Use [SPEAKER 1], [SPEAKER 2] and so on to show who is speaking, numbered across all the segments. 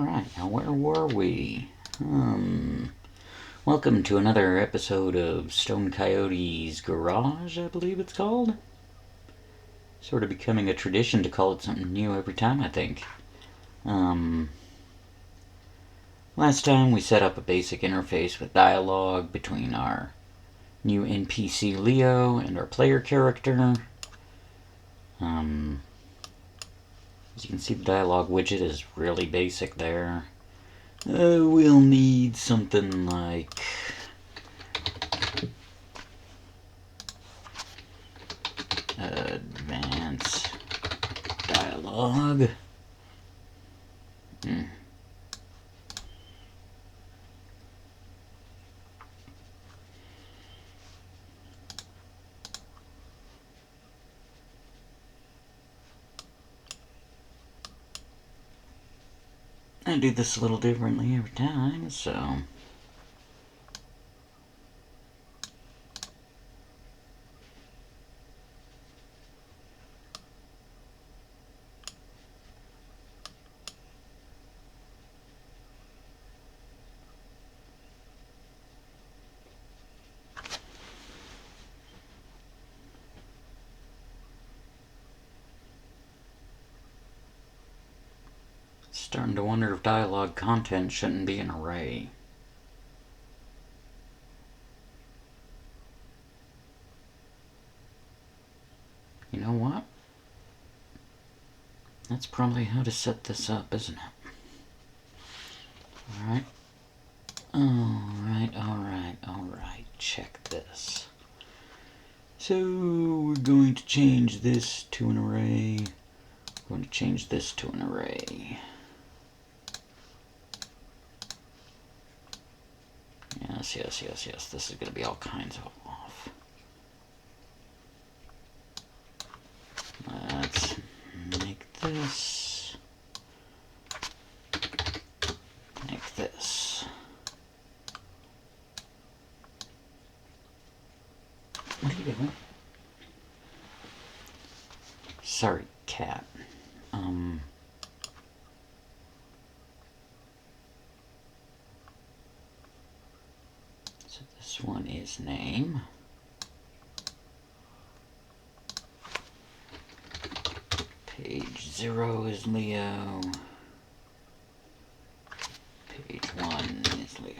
[SPEAKER 1] Alright, now where were we? Welcome to another episode of Stone Coyote's Garage, I believe it's called. Sort of becoming a tradition to call it something new every time, I think. Last time we set up a basic interface with dialogue between our new NPC Leo and our player character. As you can see, the dialogue widget is really basic there. We'll need something like advanced dialogue. I do this a little differently every time, so... Starting to wonder if dialogue content shouldn't be an array. You know what? That's probably how to set this up, isn't it? Alright. Check this. So, we're going to change this to an array. We're going to change this to an array. Yes. This is going to be all kinds of off. Let's make this. Make this. What are you doing? Sorry, cat. So this one is name. Page 0 is Leo. Page 1 is Leo.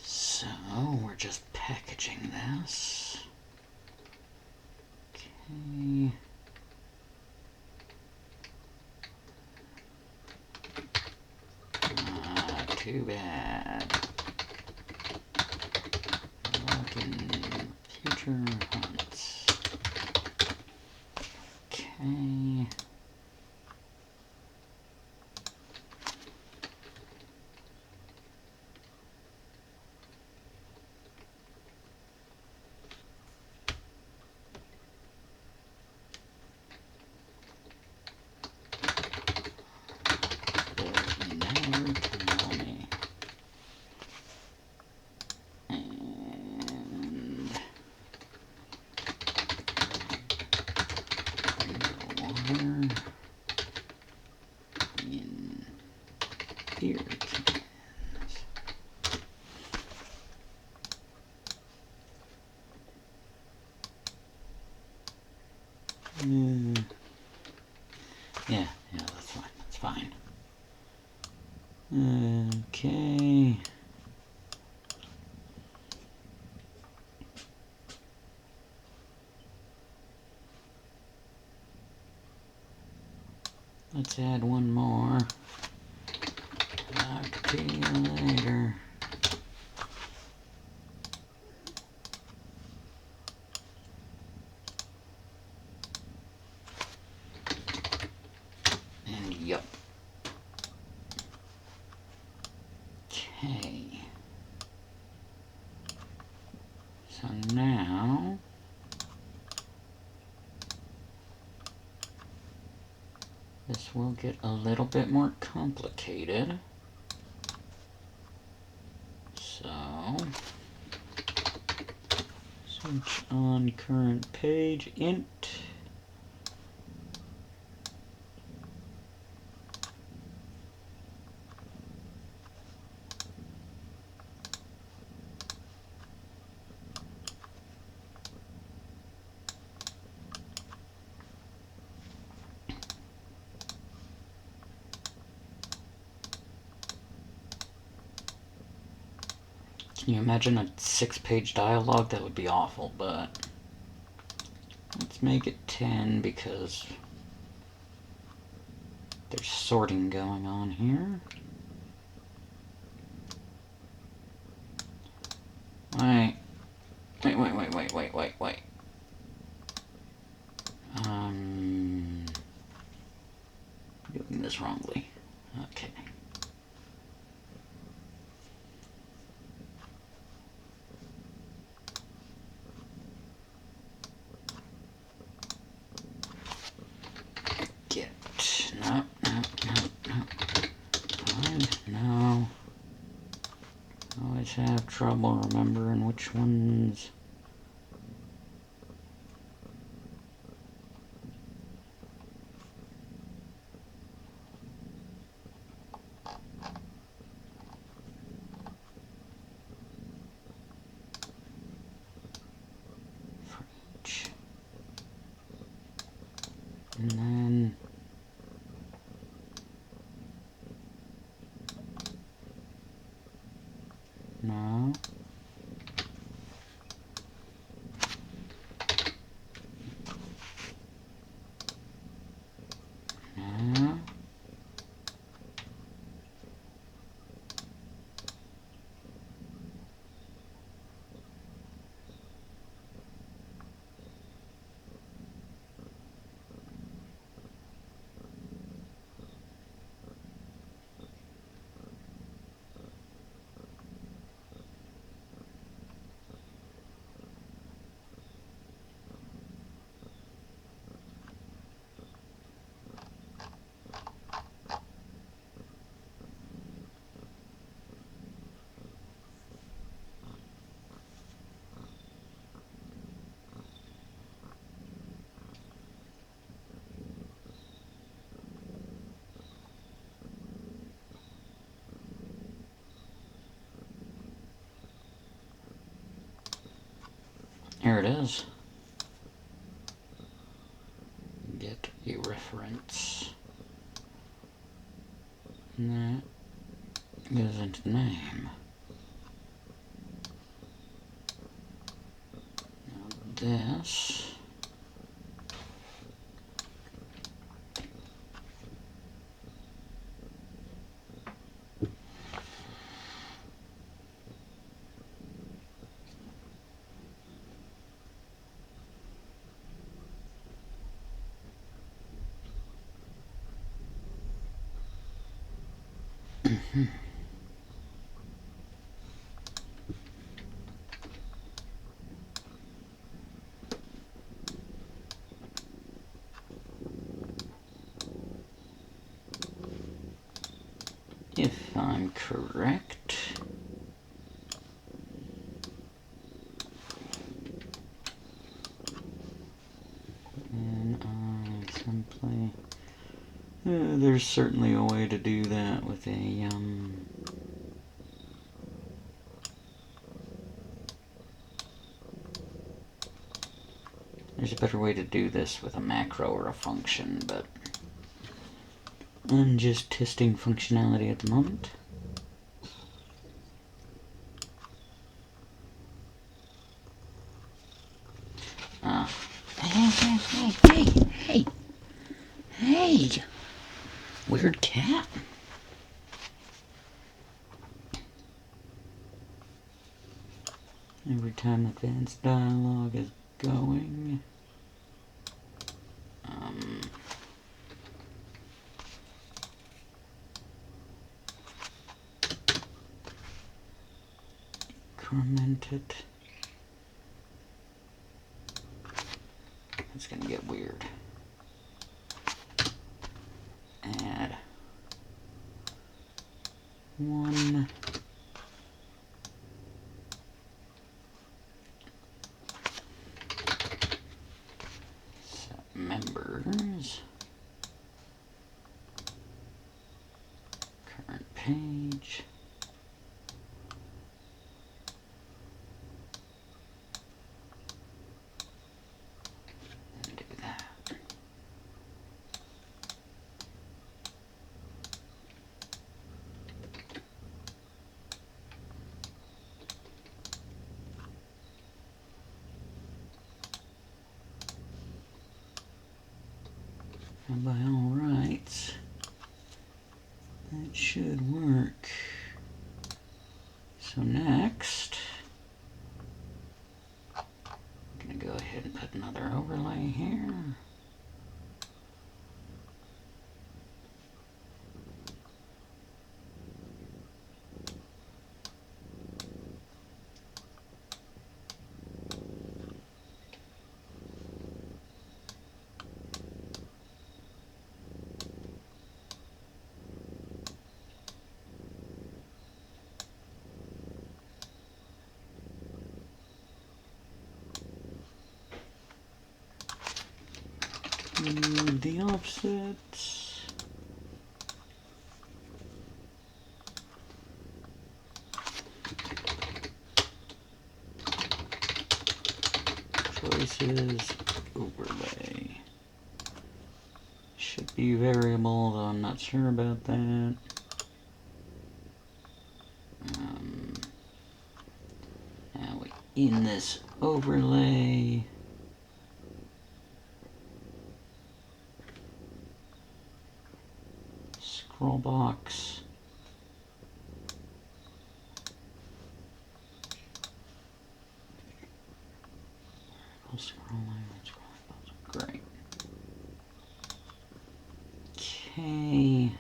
[SPEAKER 1] So, we're just packaging this. Okay. Too bad. Login future hunts. Okay. Here it is. Yeah, that's fine. Okay. Let's add one more. Talk to you later. And yup. Okay. So now this will get a little bit more complicated. So search on current page int. Can you imagine a 6-page dialogue? That would be awful, but let's make it 10 because there's sorting going on here. Wait. I'm doing this wrongly. Okay. No. Always have trouble remembering which ones. For each. And then no. No. Here it is. Get a reference. And that goes into the name. Now this. If I'm correct, and I simply, there's certainly a way to do that with a there's a better way to do this with a macro or a function, but I'm just testing functionality at the moment. Hey! Weird cat. Every time advanced dialogue is going. Increment it. It's gonna get weird. Add 1. Set members. Current page. And do that. And by all rights, that should work. So next, I'm gonna go ahead and put another overlay here. The offsets. Choices, overlay. Should be variable, though I'm not sure about that. Now in this overlay, scroll box, scroll line, great. Okay.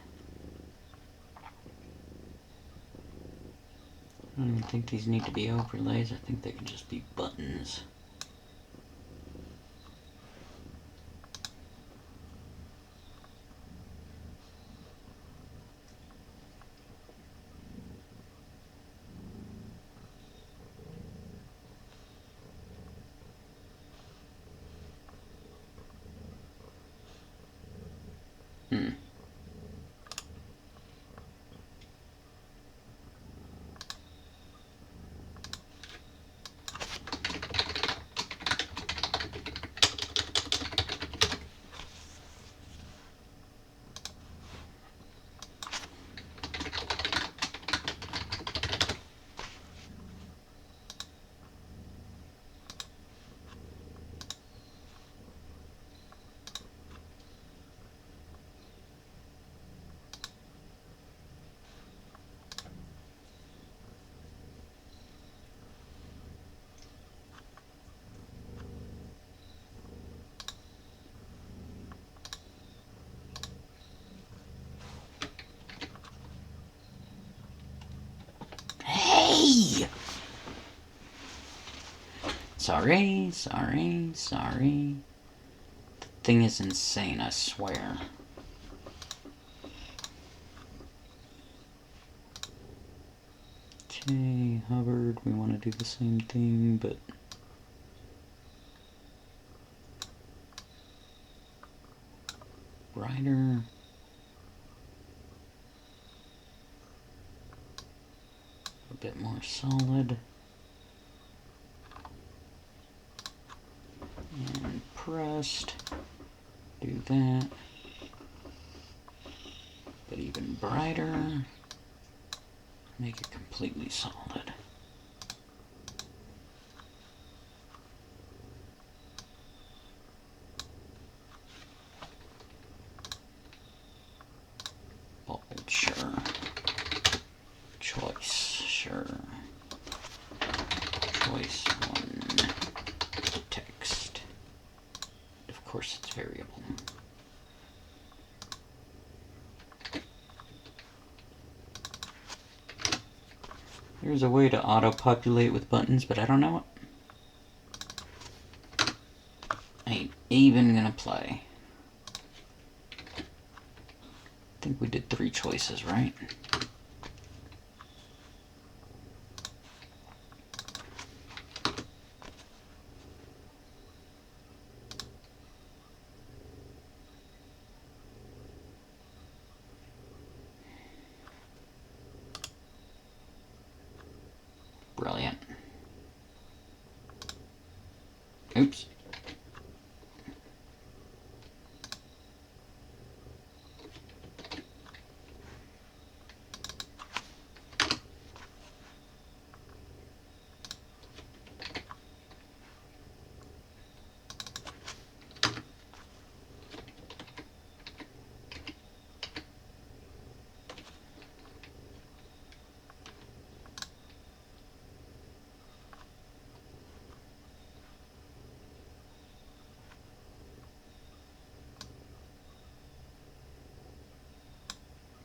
[SPEAKER 1] I don't even think these need to be overlays. I think they can just be buttons. Hey! Sorry. The thing is insane, I swear. Okay, hovered, we want to do the same thing, but brighter. A bit more solid. And pressed. Do that. But even brighter. Make it completely solid. choice one text. Of course, it's variable. There's a way to auto-populate with buttons, but I don't know it. I ain't even gonna play. I think we did 3 choices, right? Brilliant. Oops.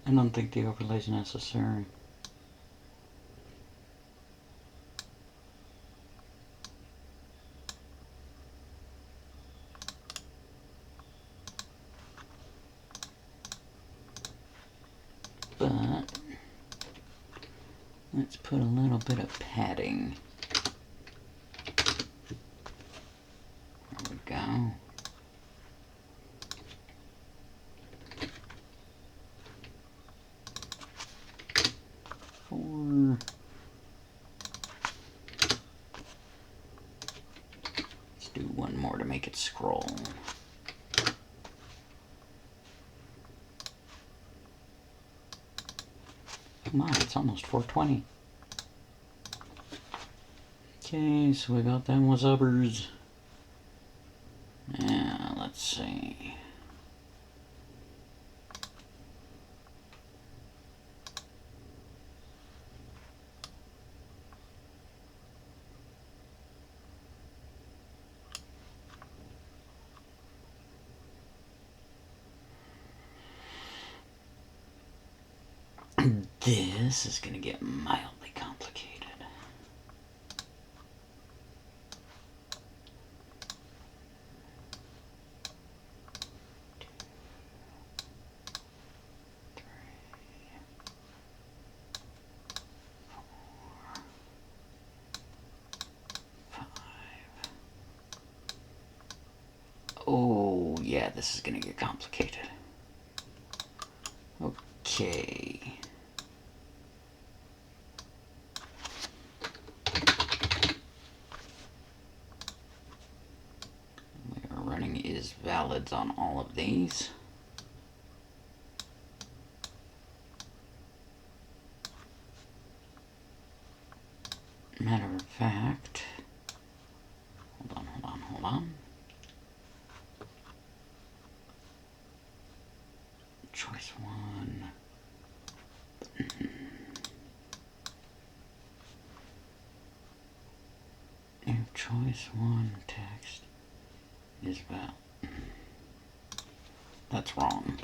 [SPEAKER 1] I don't think the overlay is necessary. But let's put a little bit of padding. There we go. Let's do one more to make it scroll. Come on, it's almost 4:20. Okay, so we got them was uppers. Now, let's see. This is going to get mildly complicated. Oh, yeah, this is going to get complicated. Okay. We are running is valids on all of these. Matter of fact, hold on. Choice one. If choice one text is valid, that's wrong.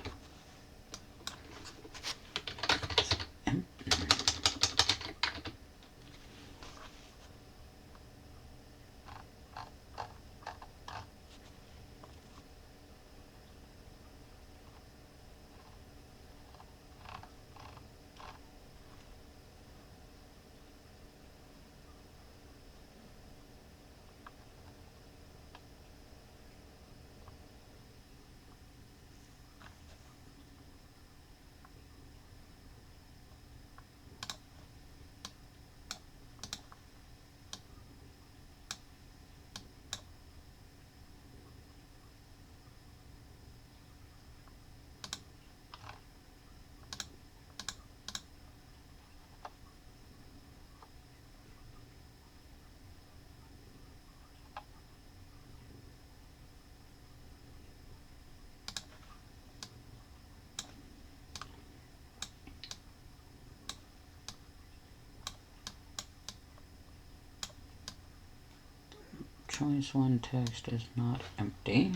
[SPEAKER 1] choice one text is not empty.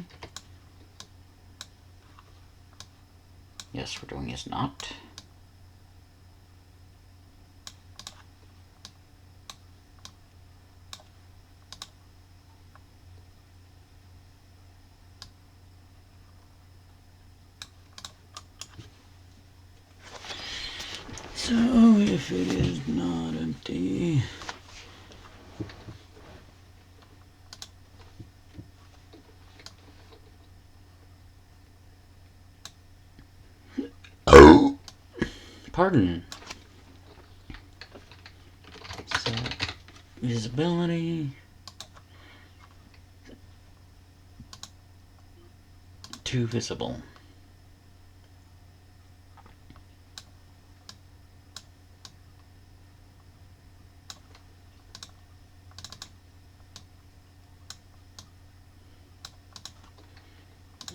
[SPEAKER 1] Yes, we're doing is not. So if it is not empty, pardon. So visibility to visible.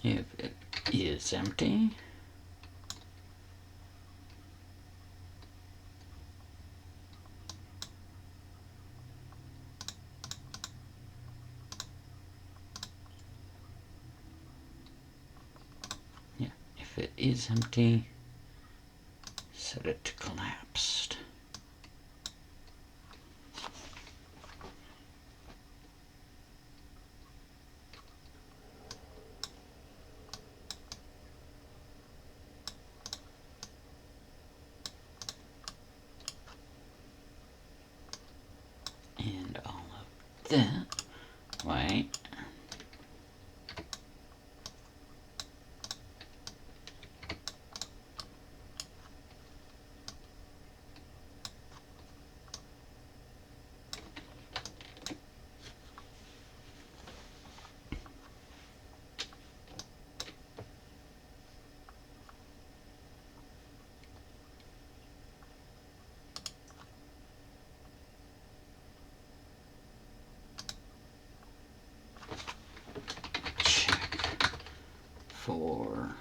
[SPEAKER 1] If it is empty, if it is empty, set it to collapsed. And all of that, wait. For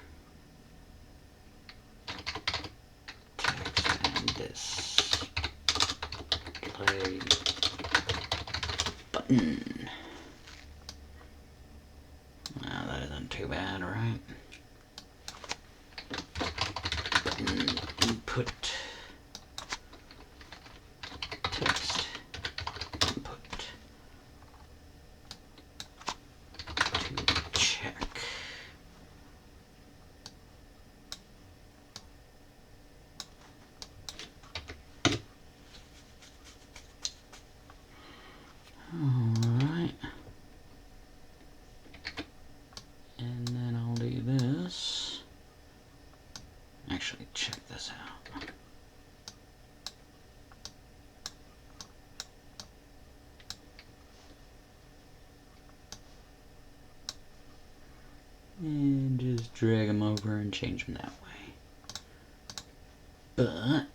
[SPEAKER 1] text and this play button. Well, that isn't too bad, right? Button input text input to check. Alright. And then I'll do this. Actually, check this out. And just drag them over and change them that way. But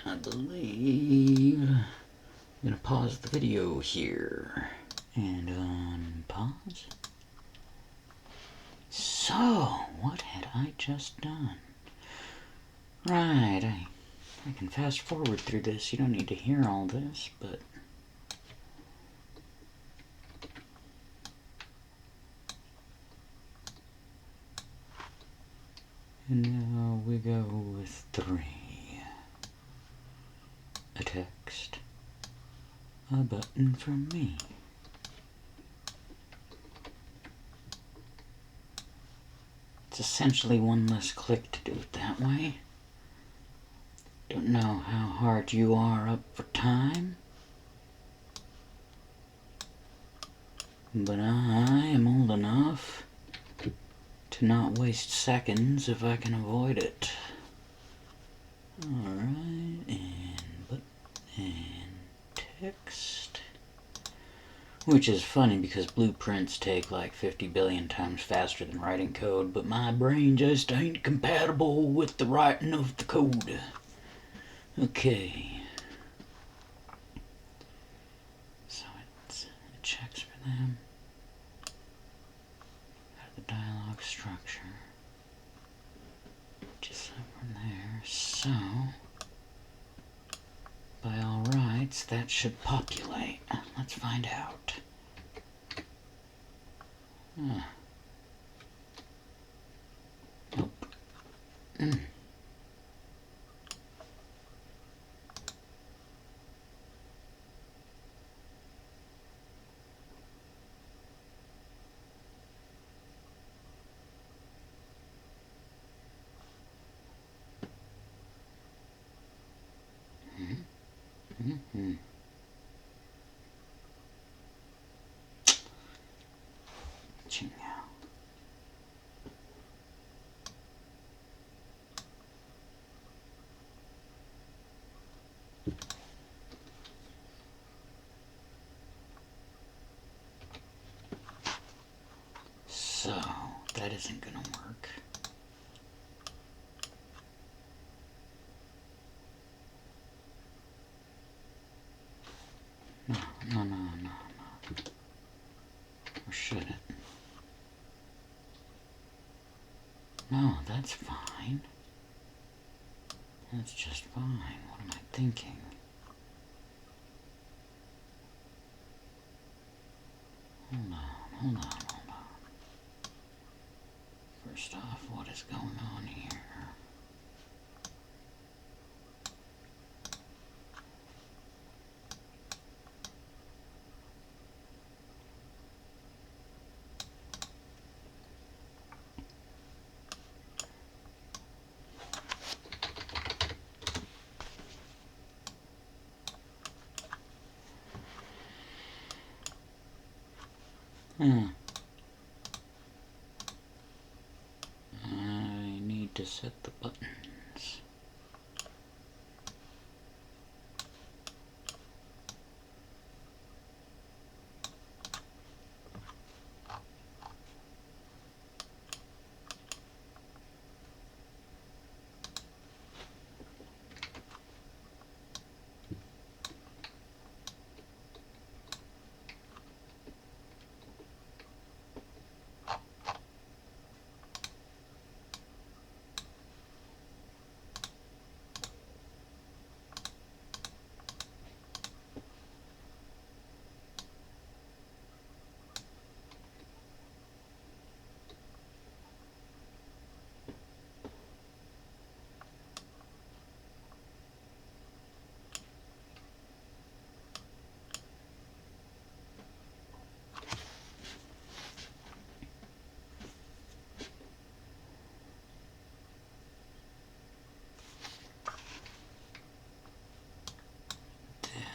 [SPEAKER 1] I believe I'm gonna pause the video here and unpause. So, what had I just done? Right, I can fast forward through this. You don't need to hear all this, but and now we go with 3. A text, a button from me. It's essentially one less click to do it that way. Don't know how hard you are up for time, but I am old enough to not waste seconds if I can avoid it. Alright, and text. Which is funny because blueprints take like 50 billion times faster than writing code, but my brain just ain't compatible with the writing of the code. Okay. So it checks for them. Out of the dialog structure. Just over there. So, by all rights, that should populate. Let's find out. Nope. So, that isn't gonna work. No. Or should it? No, that's fine. That's just fine. What am I thinking? Hold on. First off, what is going on here? I need to set the buttons.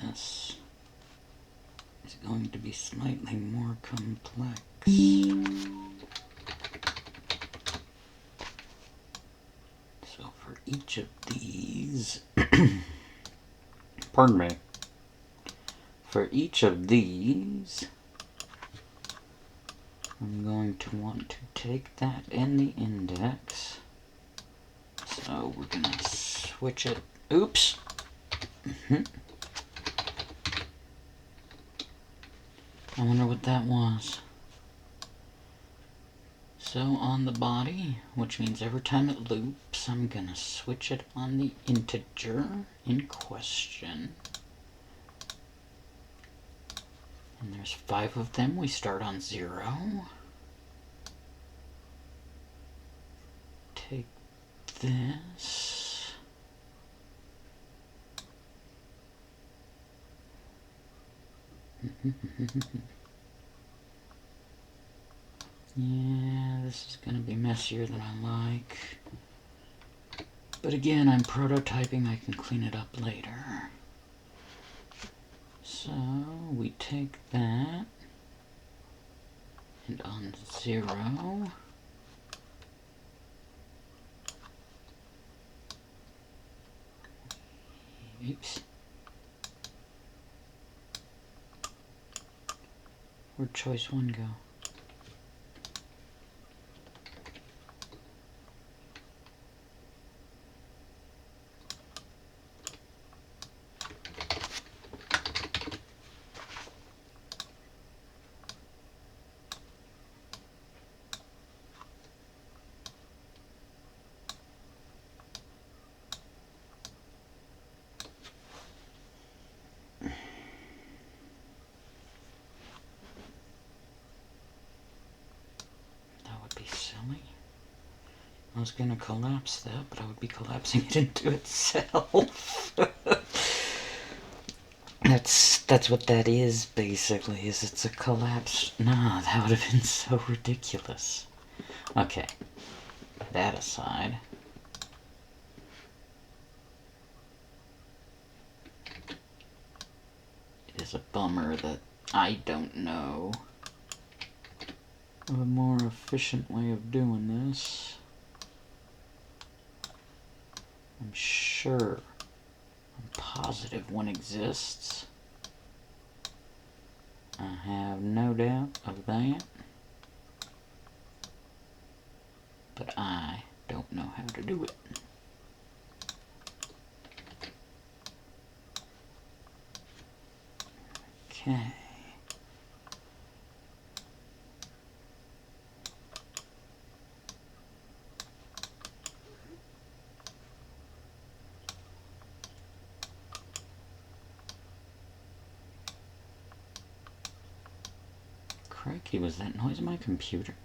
[SPEAKER 1] This is going to be slightly more complex. So for each of these, pardon me, for each of these, I'm going to want to take that in the index. So we're going to switch it. Oops. I wonder what that was. So on the body, which means every time it loops, I'm going to switch it on the integer in question. And there's 5 of them. We start on 0. Take this. Yeah, this is going to be messier than I like. But again, I'm prototyping. I can clean it up later. So we take that, and on 0, oops, where'd choice 1 go? I was gonna collapse that, but I would be collapsing it into itself. That's what that is, basically, is it's a collapse. Nah, that would have been so ridiculous. Okay. That aside. It is a bummer that I don't know of a more efficient way of doing this. I'm sure, I'm positive one exists. I have no doubt of that. But I don't know how to do it. Okay. Crikey, was that noise in my computer?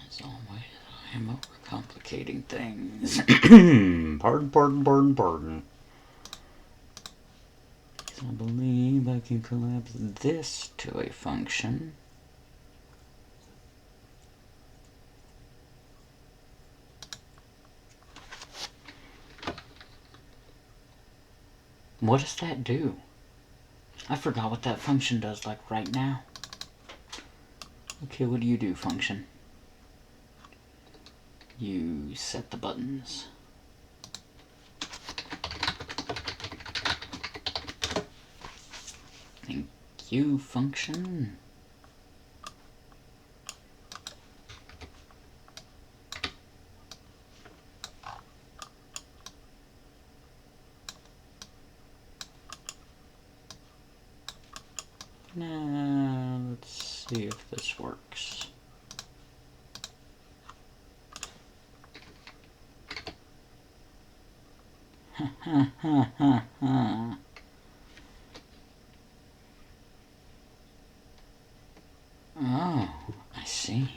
[SPEAKER 1] As always, I am overcomplicating things. Pardon. I believe I can collapse this to a function. What does that do? I forgot what that function does, like, right now. Okay, what do you do, function? You set the buttons. Thank you, function. Now, let's see if this works. Ha ha ha ha ha. Oh, I see.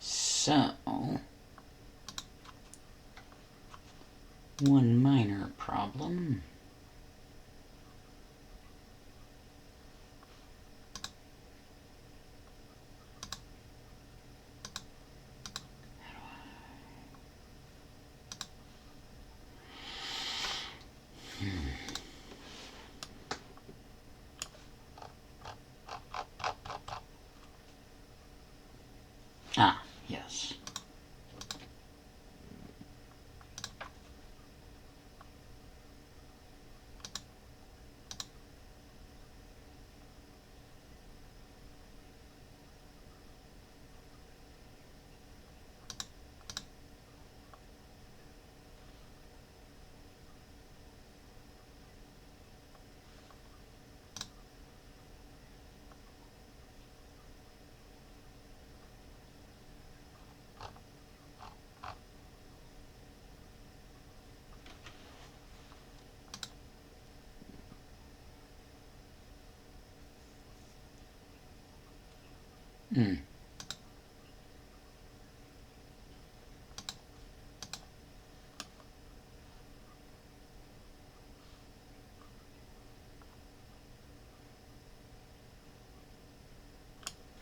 [SPEAKER 1] So, one minor problem. Ah, yes. Mm.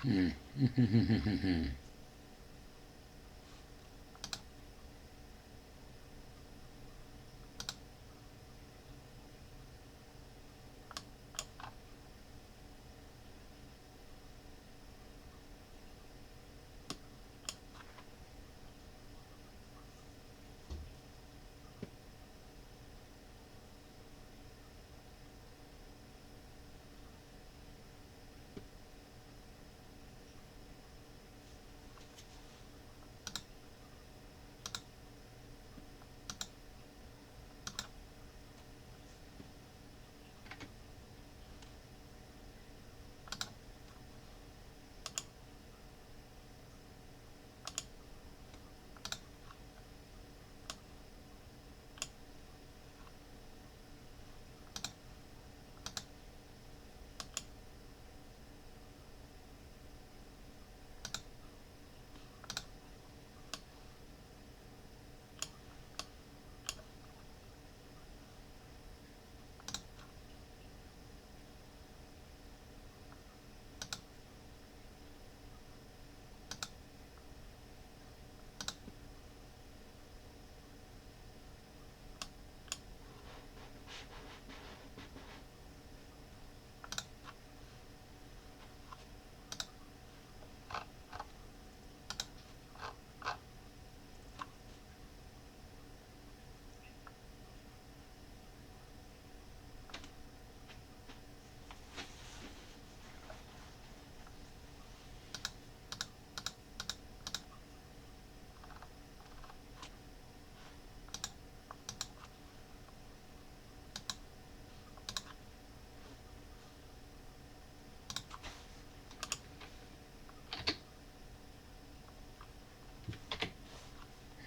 [SPEAKER 1] Mm.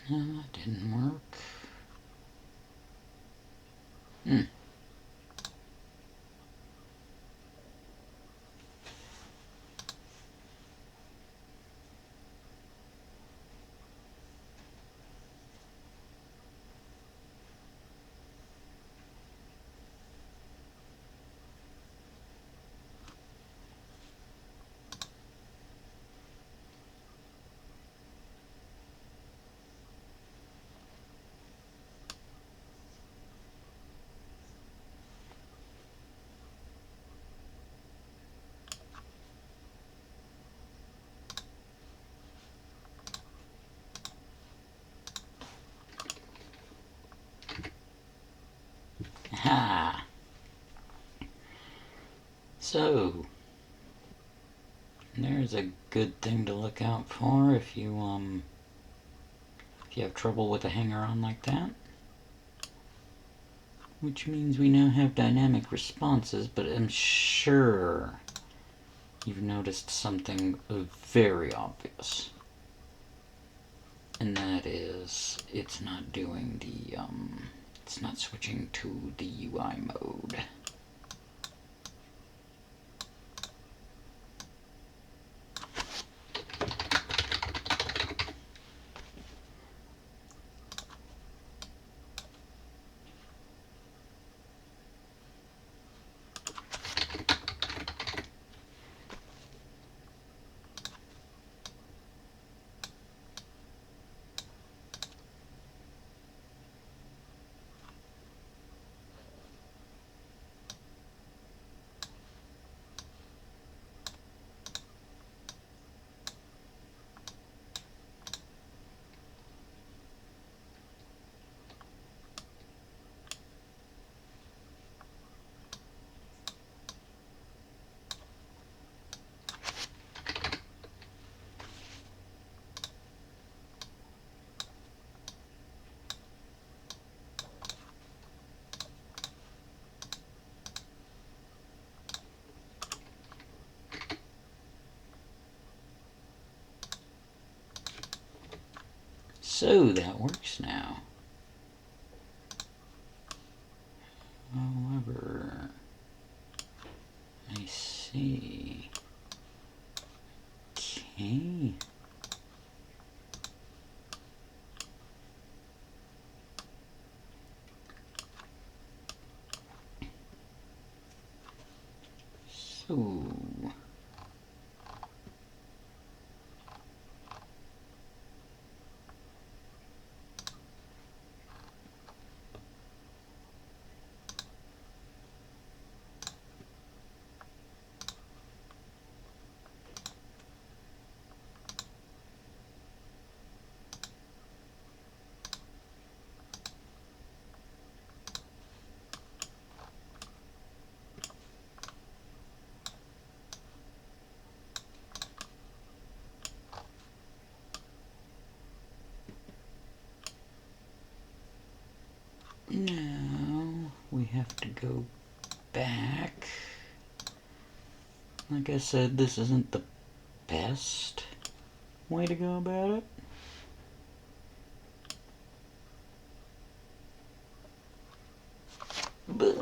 [SPEAKER 1] No, that didn't work. Mm. Ha! So, there's a good thing to look out for if you have trouble with a hanger-on like that. Which means we now have dynamic responses, but I'm sure you've noticed something very obvious. And that is, it's not doing the, it's not switching to the UI mode. So that works now. However, I see. Ooh. Now we have to go back. Like I said, this isn't the best way to go about it. But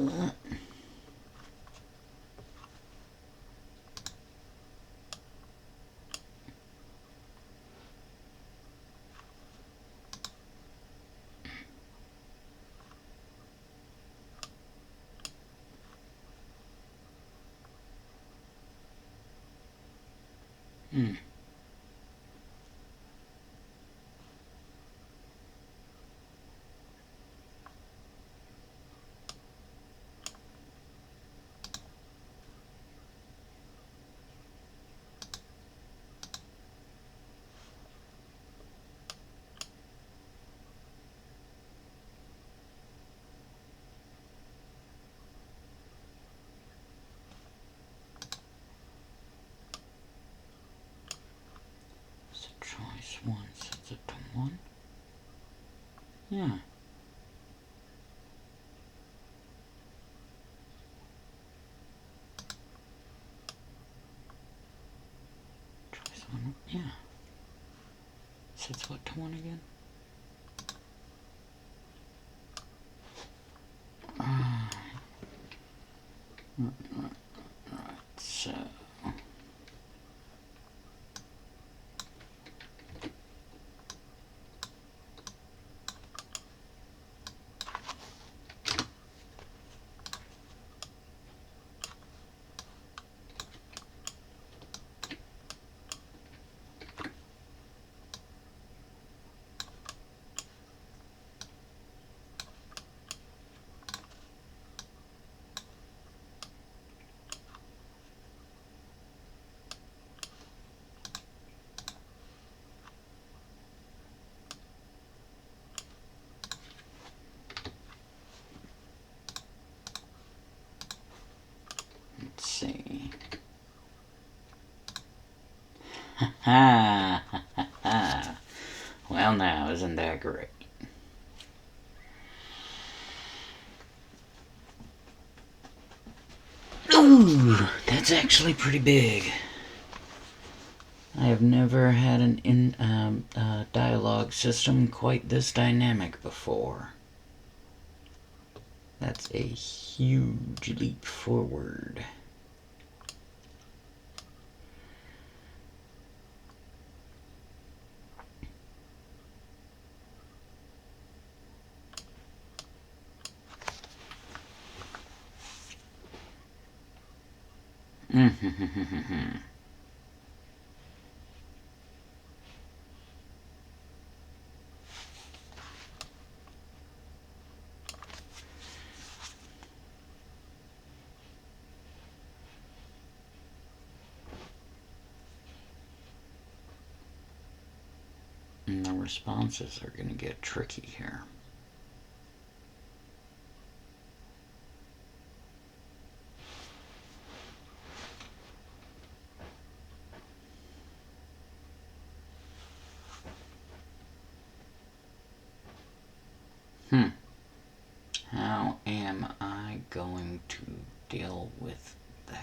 [SPEAKER 1] so choice 1 sets it to 1. Yeah. Choice 1. Yeah. Sets what to 1 again? Right, so let's see. Ha ha ha ha. Well, now, isn't that great? Ooh, that's actually pretty big. I have never had an dialogue system quite this dynamic before. That's a huge leap forward. And the responses are going to get tricky here. How am I going to deal with that?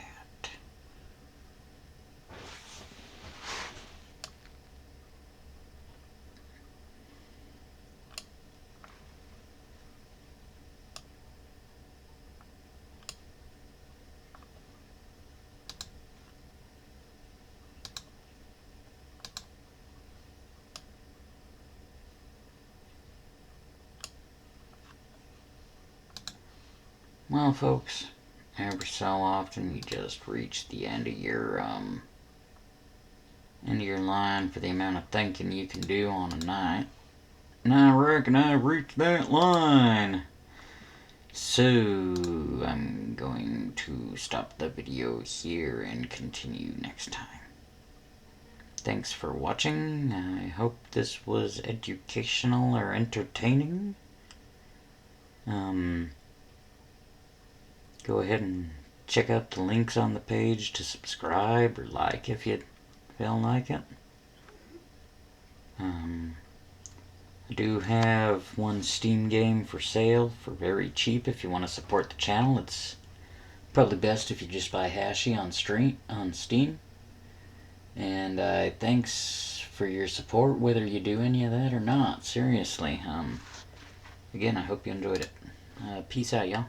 [SPEAKER 1] Well, folks, every so often you just reach the end of your line for the amount of thinking you can do on a night. And I reckon I've reached that line. So I'm going to stop the video here and continue next time. Thanks for watching. I hope this was educational or entertaining. Go ahead and check out the links on the page to subscribe or like if you feel like it. I do have one Steam game for sale for very cheap if you want to support the channel. It's probably best if you just buy Hashi on Steam. And thanks for your support, whether you do any of that or not. Seriously. Again, I hope you enjoyed it. Peace out, y'all.